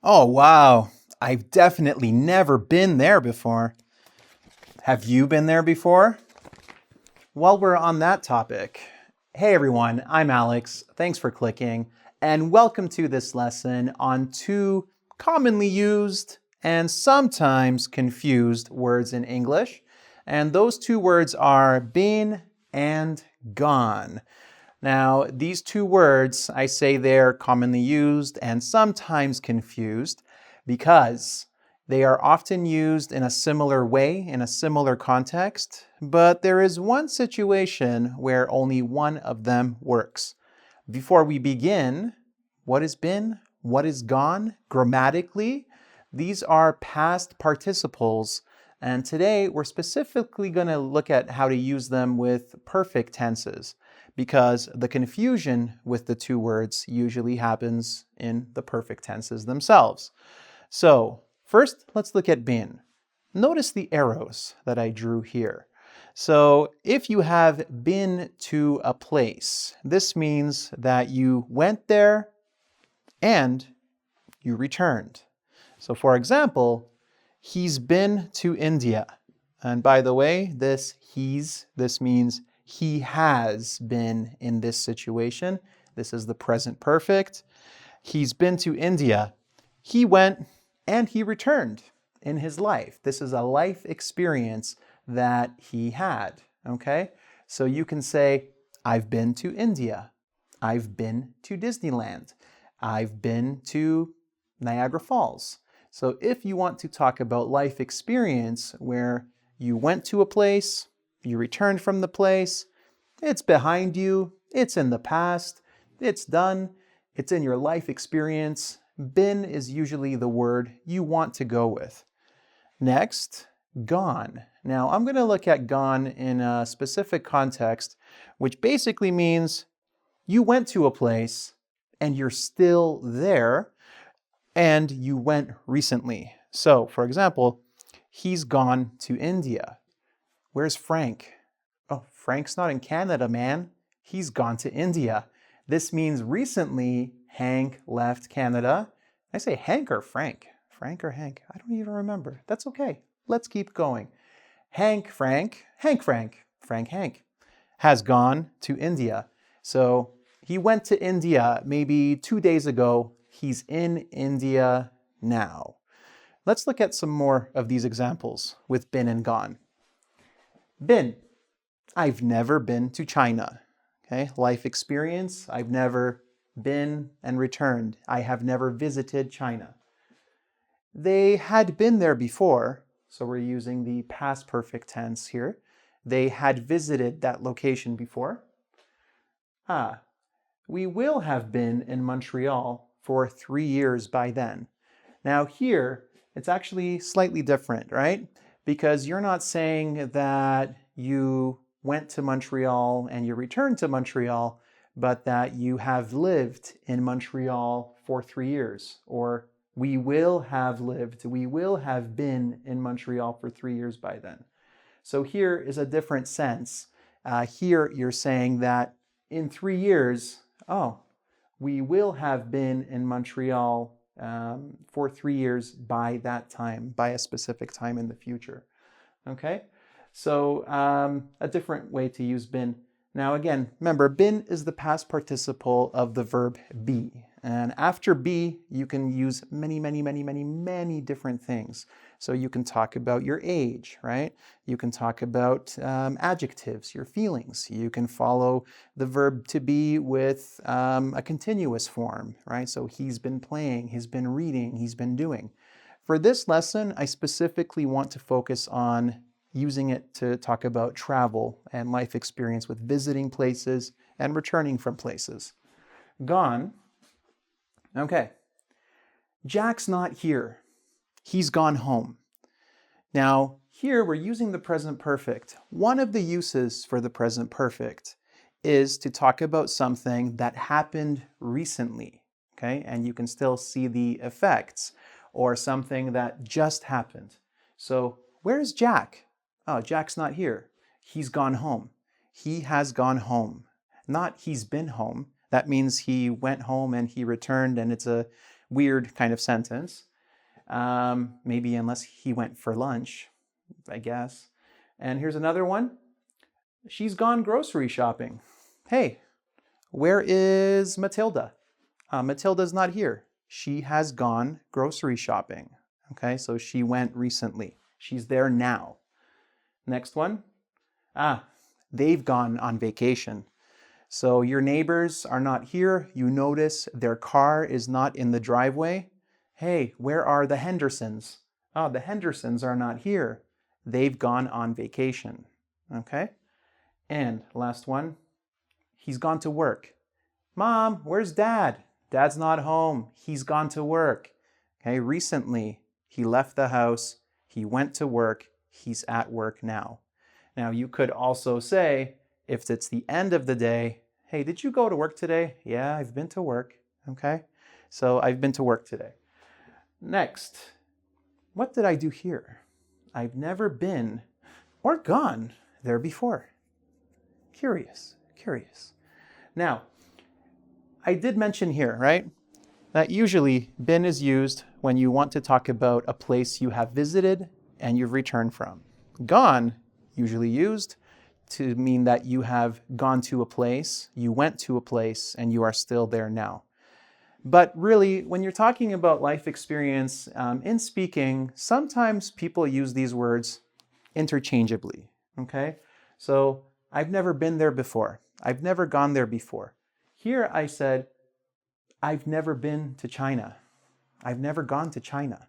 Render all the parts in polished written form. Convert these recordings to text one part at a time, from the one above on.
Oh, wow. I've definitely never been there before. Have you been there before? While we're on that topic, hey everyone, I'm Alex. Thanks for clicking, and welcome to this lesson on two commonly used and sometimes confused words in English. And those two words are been and gone. Now, these two words, I say they're commonly used and sometimes confused because they are often used in a similar way, in a similar context, but there is one situation where only one of them works. Before we begin, what has been, what is gone, grammatically, these are past participles, and today we're specifically going to look at how to use them with perfect tenses, because the confusion with the two words usually happens in the perfect tenses themselves. So, first, let's look at been. Notice the arrows that I drew here. So, if you have been to a place, this means that you went there and you returned. So, for example, he's been to India. And by the way, this means he has been in this situation. This is the present perfect. He's been to India. He went and he returned in his life. This is a life experience that he had, okay? So you can say, I've been to India. I've been to Disneyland. I've been to Niagara Falls. So if you want to talk about life experience where you went to a place, you returned from the place, it's behind you, it's in the past, it's done, it's in your life experience, been is usually the word you want to go with. Next, gone. Now I'm going to look at gone in a specific context, which basically means you went to a place and you're still there, and you went recently. So, for example, he's gone to India. Where's Frank? Oh, Frank's not in Canada, man. He's gone to India. This means recently Hank left Canada. I say Hank or Frank? Frank or Hank? I don't even remember. That's okay. Let's keep going. Hank Frank Hank has gone to India. So he went to India maybe 2 days ago. He's in India now. Let's look at some more of these examples with been and gone. Been. I've never been to China. Okay, life experience. I've never been and returned. I have never visited China. They had been there before, so we're using the past perfect tense here. They had visited that location before. We will have been in Montreal for 3 years by then. Now here, it's actually slightly different, right? Because you're not saying that you went to Montreal and you returned to Montreal, but that you have lived in Montreal for 3 years, or we will have been in Montreal for 3 years by then. So here is a different sense. Here you're saying that in 3 years, we will have been in Montreal for 3 years by that time, by a specific time in the future. Okay? So a different way to use been. Now again, remember, been is the past participle of the verb be. And after be, you can use many different things. So you can talk about your age, right? You can talk about adjectives, your feelings. You can follow the verb to be with a continuous form, right? So he's been playing, he's been reading, he's been doing. For this lesson, I specifically want to focus on using it to talk about travel and life experience with visiting places and returning from places. Gone. Okay. Jack's not here. He's gone home. Now, here we're using the present perfect. One of the uses for the present perfect is to talk about something that happened recently, okay? And you can still see the effects, or something that just happened. So, where's Jack? Oh, Jack's not here. He's gone home. He has gone home. Not he's been home. That means he went home and he returned, and it's a weird kind of sentence. Maybe unless he went for lunch, I guess. And here's another one. She's gone grocery shopping. Hey, where is Matilda? Matilda's not here. She has gone grocery shopping. Okay, so she went recently. She's there now. Next one. They've gone on vacation. So your neighbors are not here. You notice their car is not in the driveway. Hey, where are the Hendersons? The Hendersons are not here. They've gone on vacation. Okay? And last one. He's gone to work. Mom, where's Dad? Dad's not home. He's gone to work. Okay, recently he left the house. He went to work. He's at work now. Now you could also say, if it's the end of the day, hey, did you go to work today? Yeah, I've been to work. Okay, so I've been to work today. Next, what did I do here? I've never been or gone there before. Curious. Now, I did mention here, right, that usually been is used when you want to talk about a place you have visited and you've returned from. Gone, usually used to mean that you have gone to a place, you went to a place, and you are still there now. But really, when you're talking about life experience in speaking, sometimes people use these words interchangeably, okay? So, I've never been there before. I've never gone there before. Here I said, I've never been to China. I've never gone to China.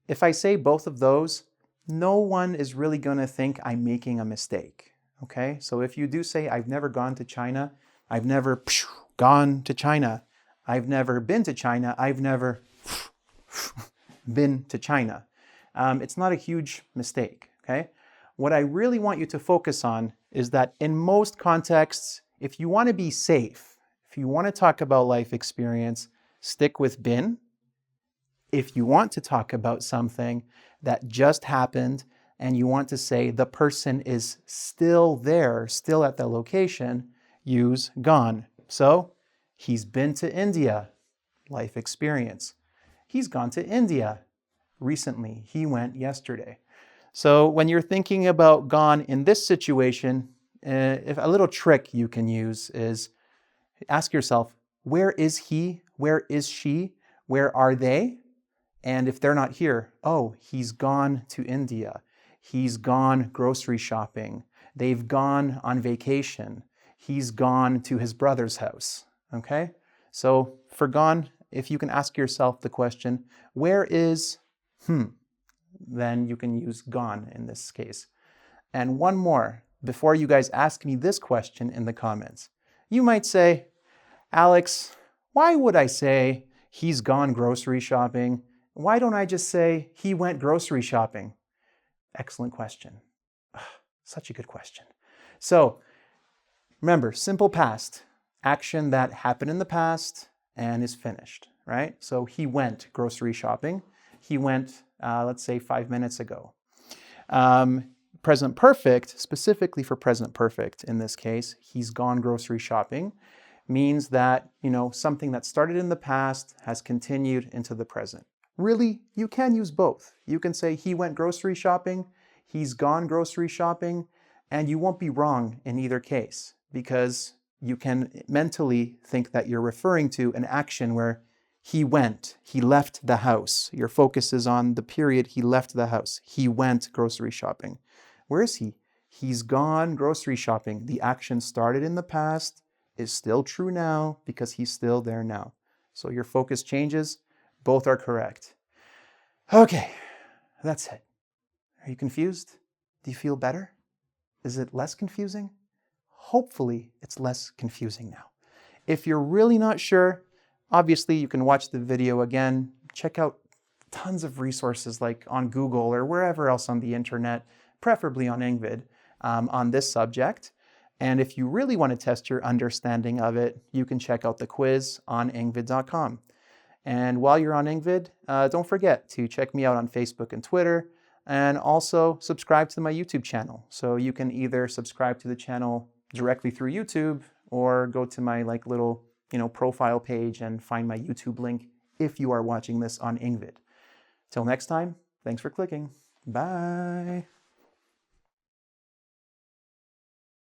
If I say both of those, no one is really going to think I'm making a mistake, okay? So if you do say, I've never gone to China, I've never gone to China, I've never been to China, I've never been to China. It's not a huge mistake, okay? What I really want you to focus on is that in most contexts, if you want to be safe, if you want to talk about life experience, stick with been. If you want to talk about something that just happened and you want to say the person is still there, still at the location, use gone. So, he's been to India, life experience. He's gone to India recently. He went yesterday. So when you're thinking about gone in this situation, if a little trick you can use is ask yourself, where is he? Where is she? Where are they? And if they're not here, oh, he's gone to India. He's gone grocery shopping. They've gone on vacation. He's gone to his brother's house. Okay? So for gone, if you can ask yourself the question, where is then you can use gone in this case. And one more, before you guys ask me this question in the comments. You might say, Alex, why would I say he's gone grocery shopping? Why don't I just say he went grocery shopping? Excellent question. Such a good question. So remember, simple past, action that happened in the past and is finished, right? So he went grocery shopping. He went, let's say 5 minutes ago. Present perfect, specifically for present perfect in this case, he's gone grocery shopping, means that, something that started in the past has continued into the present. Really, you can use both. You can say he went grocery shopping, he's gone grocery shopping, and you won't be wrong in either case because you can mentally think that you're referring to an action where he went, he left the house. Your focus is on the period he left the house. He went grocery shopping. Where is he? He's gone grocery shopping. The action started in the past, is still true now because he's still there now. So your focus changes. Both are correct. Okay, that's it. Are you confused? Do you feel better? Is it less confusing? Hopefully, it's less confusing now. If you're really not sure, obviously you can watch the video again. Check out tons of resources like on Google or wherever else on the internet, preferably on engVid, on this subject. And if you really want to test your understanding of it, you can check out the quiz on engvid.com. And while you're on engVid, don't forget to check me out on Facebook and Twitter, and also subscribe to my YouTube channel. So you can either subscribe to the channel directly through YouTube or go to my little profile page and find my YouTube link if you are watching this on engVid. Till next time, thanks for clicking. Bye.